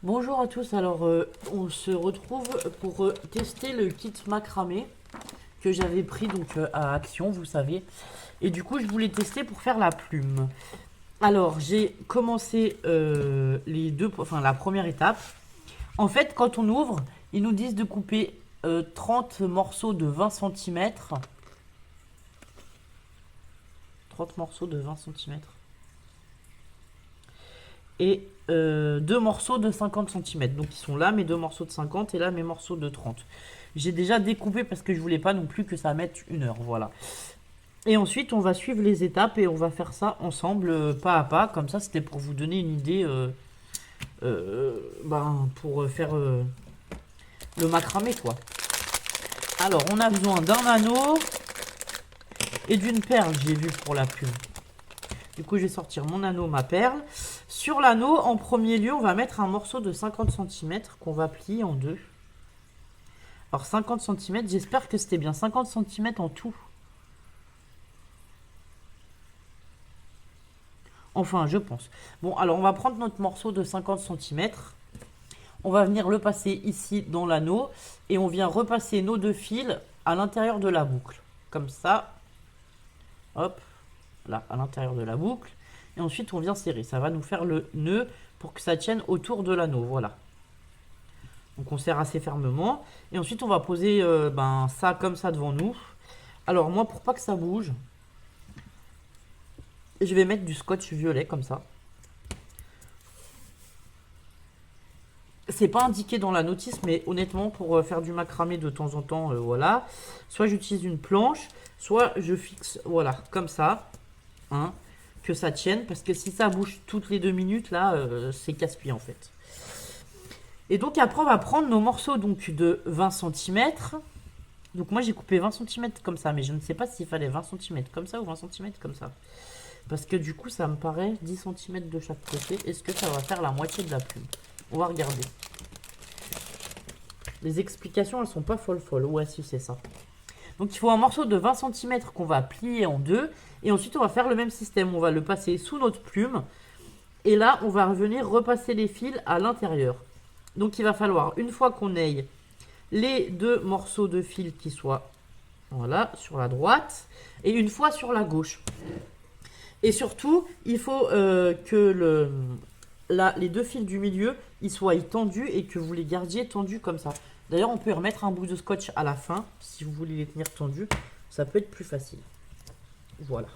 Bonjour à tous, alors on se retrouve pour tester le kit macramé que j'avais pris donc à Action, vous savez. Et du coup je voulais tester pour faire la plume. Alors j'ai commencé la première étape. En fait quand on ouvre, ils nous disent de couper 30 morceaux de 20 cm. 30 morceaux de 20 cm. Et deux morceaux de 50 cm. Donc ils sont là mes deux morceaux de 50 et là mes morceaux de 30. J'ai déjà découpé parce que je voulais pas non plus que ça mette une heure, voilà. Et ensuite on va suivre les étapes et on va faire ça ensemble, pas à pas. Comme ça c'était pour vous donner une idée pour faire le macramé quoi. Alors on a besoin d'un anneau et d'une perle, j'ai vu pour la plume. Du coup, je vais sortir mon anneau, ma perle. Sur l'anneau, en premier lieu, on va mettre un morceau de 50 cm qu'on va plier en deux. Alors, 50 cm, j'espère que c'était bien 50 cm en tout. Enfin, je pense. Bon, alors, on va prendre notre morceau de 50 cm. On va venir le passer ici dans l'anneau. Et on vient repasser nos deux fils à l'intérieur de la boucle. Comme ça. Hop. Là, à l'intérieur de la boucle. Et ensuite, on vient serrer. Ça va nous faire le nœud pour que ça tienne autour de l'anneau. Voilà. Donc, on serre assez fermement. Et ensuite, on va poser ça comme ça devant nous. Alors, moi, pour pas que ça bouge, je vais mettre du scotch violet comme ça. C'est pas indiqué dans la notice, mais honnêtement, pour faire du macramé de temps en temps, voilà. Soit j'utilise une planche, soit je fixe, voilà, comme ça. Hein, que ça tienne, parce que si ça bouge toutes les 2 minutes, là, c'est casse-pied en fait. Et donc après, on va prendre nos morceaux donc de 20 cm. Donc moi, j'ai coupé 20 cm comme ça, mais je ne sais pas s'il fallait 20 cm comme ça ou 20 cm comme ça. Parce que du coup, ça me paraît 10 cm de chaque côté. Est-ce que ça va faire la moitié de la plume? On va regarder. Les explications, elles sont pas folles. Ouais, si, c'est ça. Donc il faut un morceau de 20 cm qu'on va plier en deux. Et ensuite, on va faire le même système. On va le passer sous notre plume. Et là, on va revenir repasser les fils à l'intérieur. Donc il va falloir, une fois qu'on ait les deux morceaux de fil qui soient voilà, sur la droite, et une fois sur la gauche. Et surtout, il faut que les deux fils du milieu, ils soient tendus et que vous les gardiez tendus comme ça. D'ailleurs, on peut remettre un bout de scotch à la fin, si vous voulez les tenir tendus. Ça peut être plus facile. Voilà.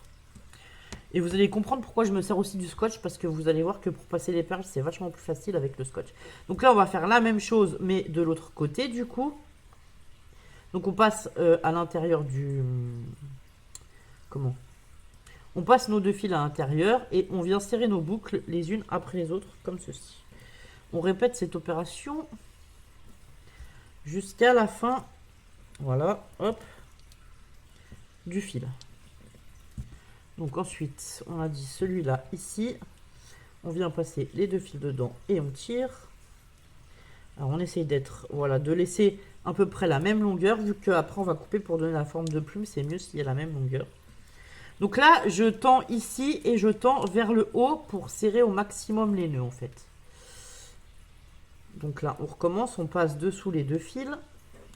Et vous allez comprendre pourquoi je me sers aussi du scotch, parce que vous allez voir que pour passer les perles, c'est vachement plus facile avec le scotch. Donc là, on va faire la même chose, mais de l'autre côté, du coup. Donc on passe à l'intérieur du... Comment? On passe nos deux fils à l'intérieur et on vient serrer nos boucles les unes après les autres, comme ceci. On répète cette opération jusqu'à la fin, voilà, hop, du fil. Donc ensuite, on a dit celui-là ici. On vient passer les deux fils dedans et on tire. Alors on essaye d'être, voilà, de laisser à peu près la même longueur. Vu qu'après on va couper pour donner la forme de plume, c'est mieux s'il y a la même longueur. Donc là, je tends ici et je tends vers le haut pour serrer au maximum les nœuds en fait. Donc là, on recommence, on passe dessous les deux fils.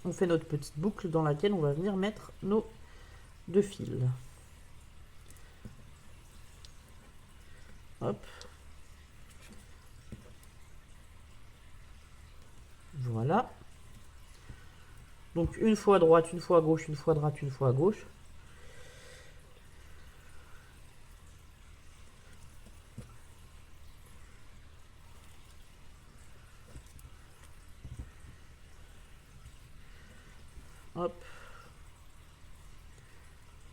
On fait notre petite boucle dans laquelle on va venir mettre nos deux fils. Hop. Voilà. Donc une fois à droite, une fois à gauche, une fois à droite, une fois à gauche. Hop.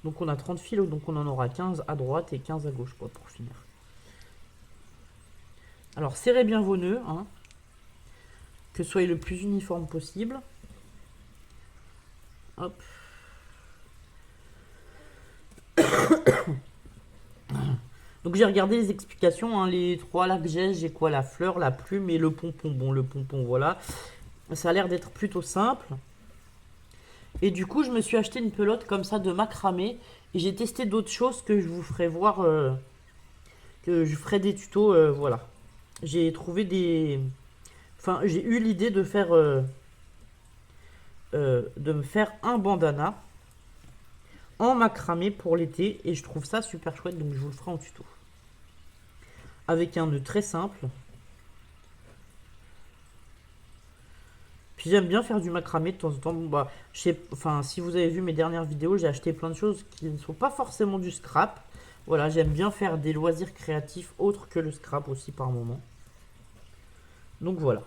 Donc on a 30 fils, donc on en aura 15 à droite et 15 à gauche quoi, pour finir. Alors serrez bien vos nœuds, hein, que ce soit le plus uniforme possible. Hop. Donc j'ai regardé les explications, hein, les trois là que j'ai quoi? La fleur, la plume et le pompon. Bon, le pompon, voilà. Ça a l'air d'être plutôt simple. Et du coup, je me suis acheté une pelote comme ça de macramé. Et j'ai testé d'autres choses que je vous ferai voir, que je ferai des tutos, voilà. J'ai trouvé Enfin, j'ai eu l'idée de faire... de me faire un bandana en macramé pour l'été. Et je trouve ça super chouette, donc je vous le ferai en tuto. Avec un nœud très simple. Puis j'aime bien faire du macramé de temps en temps. Bon, bah, enfin, si vous avez vu mes dernières vidéos, j'ai acheté plein de choses qui ne sont pas forcément du scrap. Voilà, j'aime bien faire des loisirs créatifs autres que le scrap aussi par moment. Donc voilà.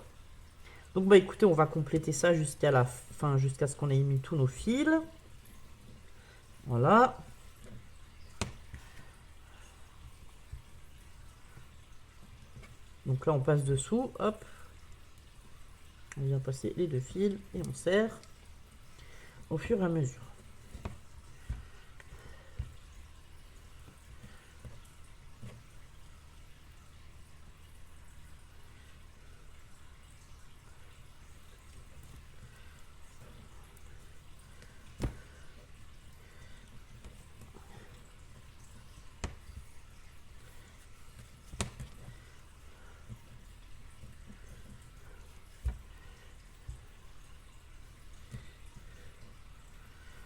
Donc bah écoutez, on va compléter ça jusqu'à la fin, jusqu'à ce qu'on ait mis tous nos fils. Voilà. Donc là on passe dessous, hop. On vient passer les deux fils et on serre au fur et à mesure.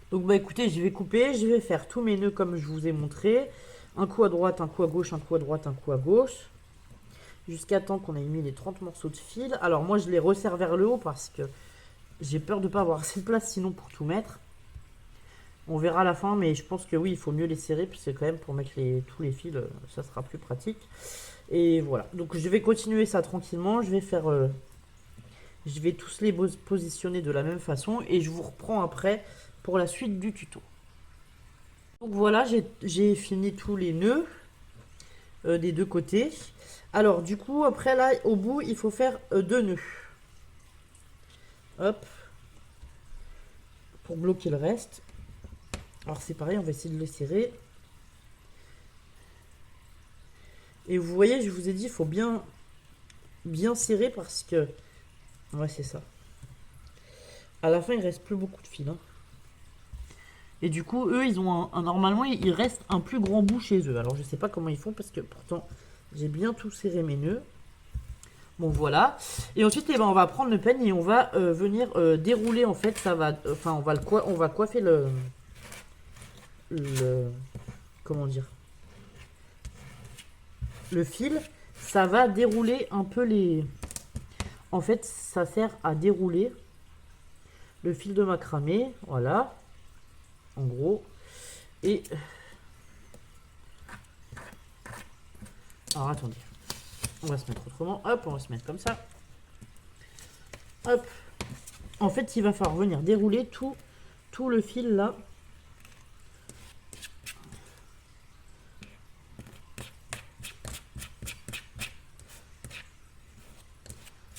Donc bah écoutez, je vais couper, je vais faire tous mes nœuds comme je vous ai montré. Un coup à droite, un coup à gauche, un coup à droite, un coup à gauche. Jusqu'à temps qu'on ait mis les 30 morceaux de fil. Alors moi je les resserre vers le haut parce que j'ai peur de ne pas avoir assez de place sinon pour tout mettre. On verra à la fin, mais je pense que oui, il faut mieux les serrer, puisque quand même pour mettre tous les fils, ça sera plus pratique. Et voilà, donc je vais continuer ça tranquillement, je vais faire... je vais tous les positionner de la même façon, et je vous reprends après pour la suite du tuto. Donc voilà, j'ai fini tous les nœuds des deux côtés. Alors du coup, après là, au bout, il faut faire deux nœuds. Hop. Pour bloquer le reste. Alors c'est pareil, on va essayer de les serrer. Et vous voyez, je vous ai dit, il faut bien serrer parce que... Ouais, c'est ça. À la fin, il reste plus beaucoup de fils. Hein. Et du coup, eux, ils ont normalement, il reste un plus grand bout chez eux. Alors, je sais pas comment ils font parce que pourtant, j'ai bien tout serré mes nœuds. Bon, voilà. Et ensuite, eh ben, on va prendre le peigne et on va venir dérouler. En fait, ça va... Enfin, on va coiffer comment dire, le fil. Ça va dérouler un peu les... En fait, ça sert à dérouler le fil de macramé. Voilà. En gros. Et... Alors, attendez. On va se mettre autrement. Hop, on va se mettre comme ça. Hop. En fait, il va falloir venir dérouler tout le fil là.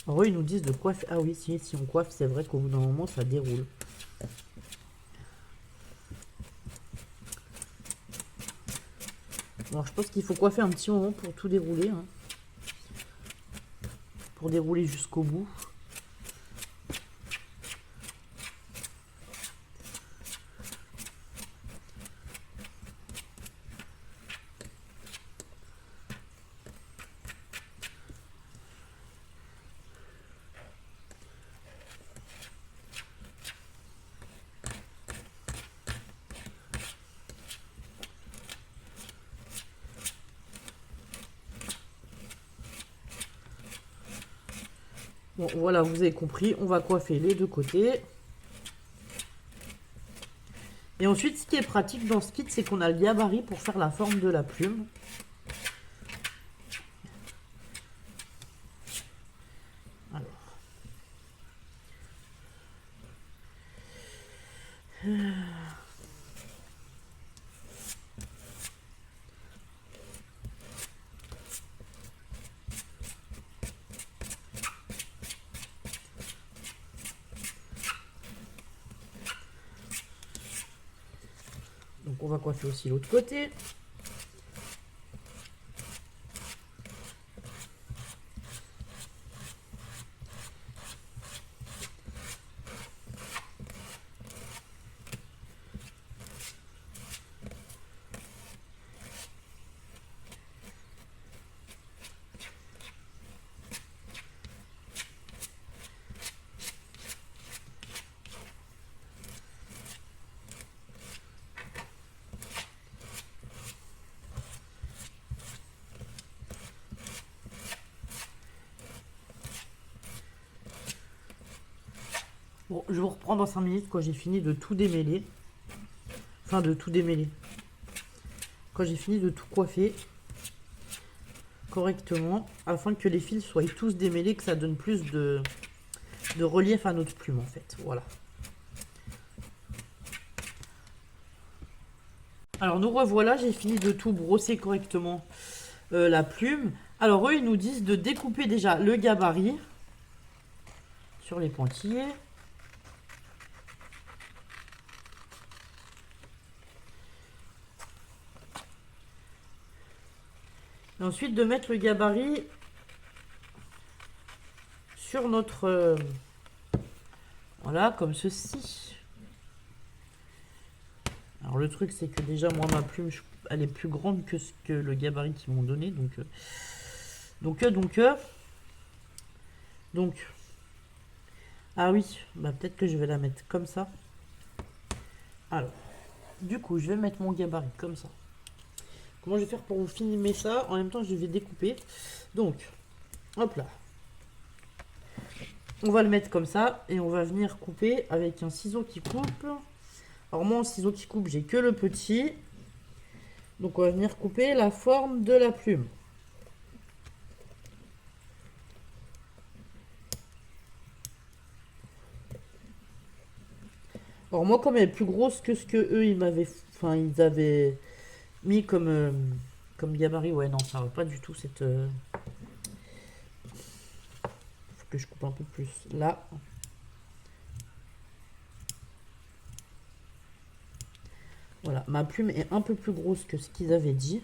Alors, eux, ils nous disent de coiffer. Ah oui, si on coiffe, c'est vrai qu'au bout d'un moment, ça déroule. Alors, je pense qu'il faut coiffer un petit moment pour tout dérouler. Hein. Pour dérouler jusqu'au bout. Bon, voilà, vous avez compris, on va coiffer les deux côtés. Et ensuite, ce qui est pratique dans ce kit, c'est qu'on a le gabarit pour faire la forme de la plume. Alors. Donc on va coiffer aussi l'autre côté. Bon, je vous reprends dans 5 minutes quand j'ai fini de tout démêler. Enfin, de tout démêler. Quand j'ai fini de tout coiffer correctement, afin que les fils soient tous démêlés, que ça donne plus de relief à notre plume en fait. Voilà. Alors nous revoilà, j'ai fini de tout brosser correctement la plume. Alors eux, ils nous disent de découper déjà le gabarit sur les pointillés. Et ensuite de mettre le gabarit sur notre... voilà, comme ceci. Alors le truc, c'est que déjà, moi, ma plume, elle est plus grande que ce que le gabarit qu'ils m'ont donné. Donc... Ah oui, bah peut-être que je vais la mettre comme ça. Alors, du coup, je vais mettre mon gabarit comme ça. Comment je vais faire pour vous filmer ça? En même temps, je vais découper. Donc, hop là. On va le mettre comme ça et on va venir couper avec un ciseau qui coupe. Alors moi, en ciseau qui coupe, j'ai que le petit. Donc on va venir couper la forme de la plume. Alors moi, comme elle est plus grosse que ce que eux ils m'avaient, enfin ils avaient mis comme gabarit, ouais non, ça va pas du tout cette. Faut que je coupe un peu plus là. Voilà, ma plume est un peu plus grosse que ce qu'ils avaient dit.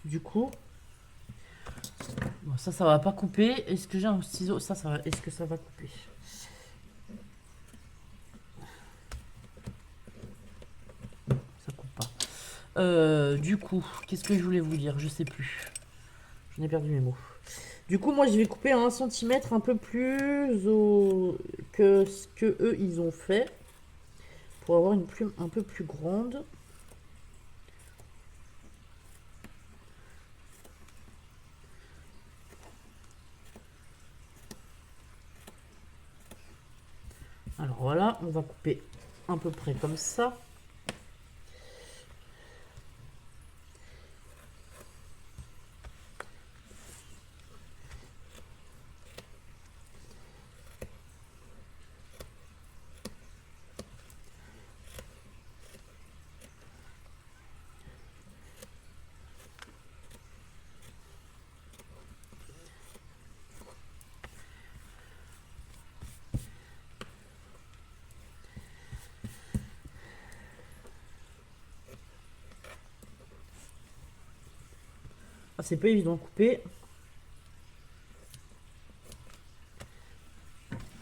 Du coup, bon, ça va pas couper. Est-ce que j'ai un ciseau? Ça va. Est-ce que ça va couper? Ça coupe pas. Du coup, qu'est-ce que je voulais vous dire? Je sais plus. J'en ai perdu mes mots. Du coup, moi, je vais couper à 1 cm un peu plus que ce que eux ils ont fait pour avoir une plume un peu plus grande. Alors voilà, on va couper à peu près comme ça. Ah, c'est pas évident de couper.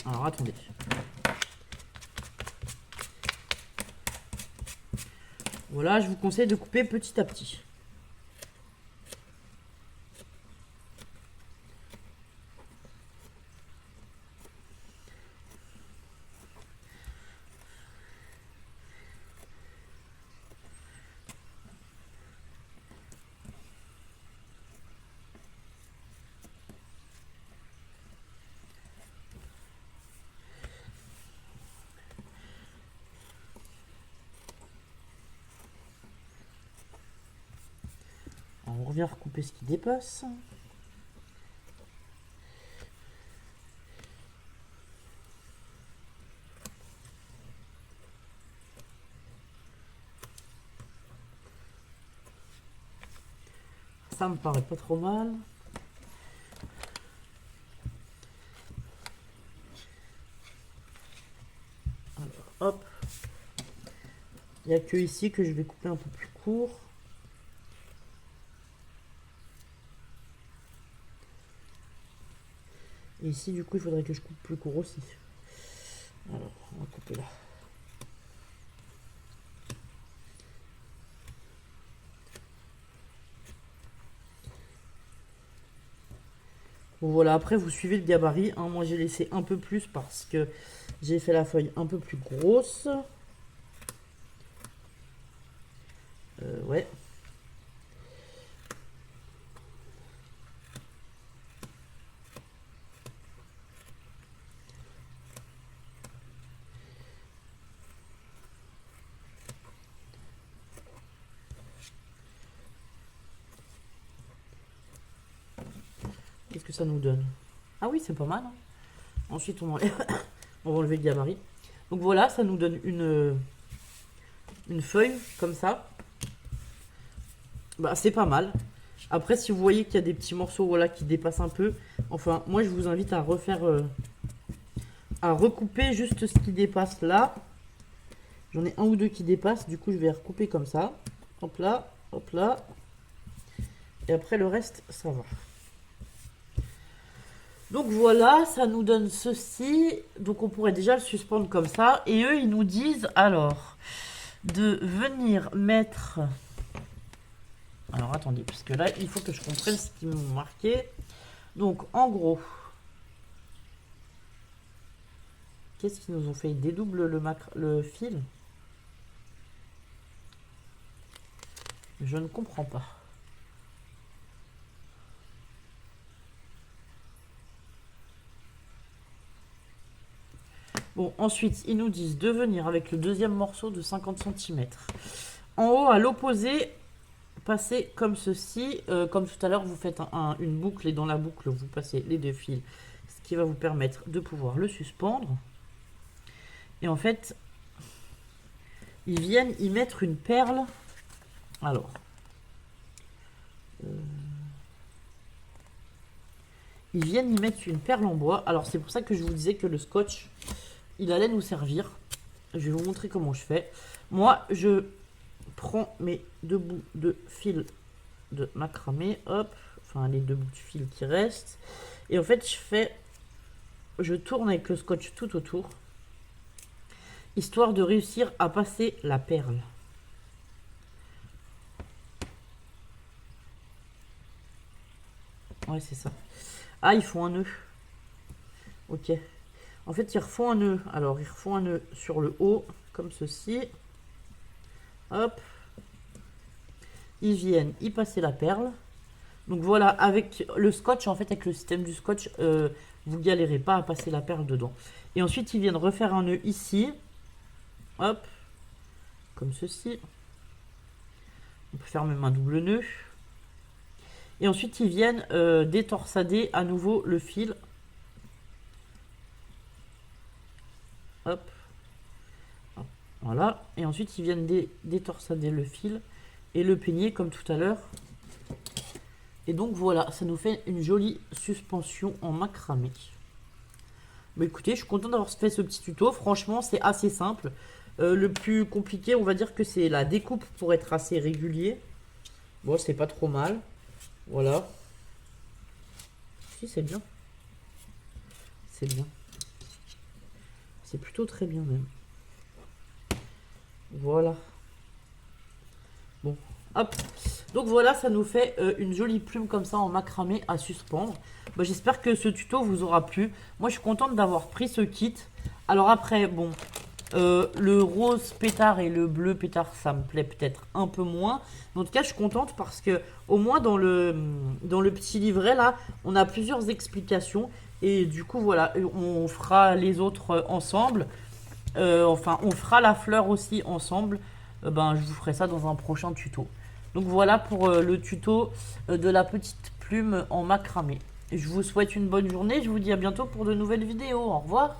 Alors attendez. Voilà, je vous conseille de couper petit à petit. Alors, on revient recouper ce qui dépasse. Ça me paraît pas trop mal. Alors, hop. Il n'y a que ici que je vais couper un peu plus court. Et ici, du coup, il faudrait que je coupe plus court aussi. Alors, on va couper là. Bon voilà, après vous suivez le gabarit, hein. Moi j'ai laissé un peu plus parce que j'ai fait la feuille un peu plus grosse. Ouais. que ça nous donne? Ah oui, c'est pas mal, hein. Ensuite, on enlève, on va enlever le gabarit. Donc voilà, ça nous donne une feuille comme ça. Bah, c'est pas mal. Après, si vous voyez qu'il y a des petits morceaux, voilà, qui dépassent un peu, enfin, moi, je vous invite à refaire, à recouper juste ce qui dépasse là. J'en ai un ou deux qui dépassent, du coup, je vais recouper comme ça. Hop là, hop là. Et après, le reste, ça va. Donc voilà, ça nous donne ceci. Donc on pourrait déjà le suspendre comme ça. Et eux, ils nous disent alors de venir mettre... Alors attendez, puisque là, il faut que je comprenne ce qu'ils m'ont marqué. Donc en gros, qu'est-ce qu'ils nous ont fait? Ils dédoublent le fil. Je ne comprends pas. Bon, ensuite, ils nous disent de venir avec le deuxième morceau de 50 cm. En haut, à l'opposé, passez comme ceci. Comme tout à l'heure, vous faites une boucle et dans la boucle, vous passez les deux fils. Ce qui va vous permettre de pouvoir le suspendre. Et en fait, ils viennent y mettre une perle. Alors, ils viennent y mettre une perle en bois. Alors, c'est pour ça que je vous disais que le scotch, il allait nous servir. Je vais vous montrer comment je fais. Moi, je prends mes deux bouts de fil de macramé. Hop. Enfin, les deux bouts de fil qui restent. Et en fait, je tourne avec le scotch tout autour. Histoire de réussir à passer la perle. Ouais, c'est ça. Ah, ils font un nœud. Ok. En fait, ils refont un nœud. Alors, ils refont un nœud sur le haut, comme ceci. Hop. Ils viennent y passer la perle. Donc voilà, avec le scotch, en fait, avec le système du scotch, vous galérez pas à passer la perle dedans. Et ensuite, ils viennent refaire un nœud ici. Hop. Comme ceci. On peut faire même un double nœud. Et ensuite, ils viennent détorsader à nouveau le fil. Hop. Voilà. Et ensuite, ils viennent détorsader le fil et le peigner comme tout à l'heure. Et donc voilà, ça nous fait une jolie suspension en macramé. Bah écoutez, je suis content d'avoir fait ce petit tuto. Franchement, c'est assez simple. Le plus compliqué, on va dire que c'est la découpe pour être assez régulier. Bon, c'est pas trop mal. Voilà. Si, c'est bien. C'est bien. C'est plutôt très bien même. Voilà. Bon, hop. Donc voilà, ça nous fait une jolie plume comme ça en macramé à suspendre. Bah, j'espère que ce tuto vous aura plu. Moi, je suis contente d'avoir pris ce kit. Alors après, bon, le rose pétard et le bleu pétard, ça me plaît peut-être un peu moins. Mais en tout cas, je suis contente parce que au moins dans le petit livret là, on a plusieurs explications. Et du coup, voilà, on fera les autres ensemble. Enfin, on fera la fleur aussi ensemble. Ben, je vous ferai ça dans un prochain tuto. Donc voilà pour le tuto de la petite plume en macramé. Je vous souhaite une bonne journée. Je vous dis à bientôt pour de nouvelles vidéos. Au revoir.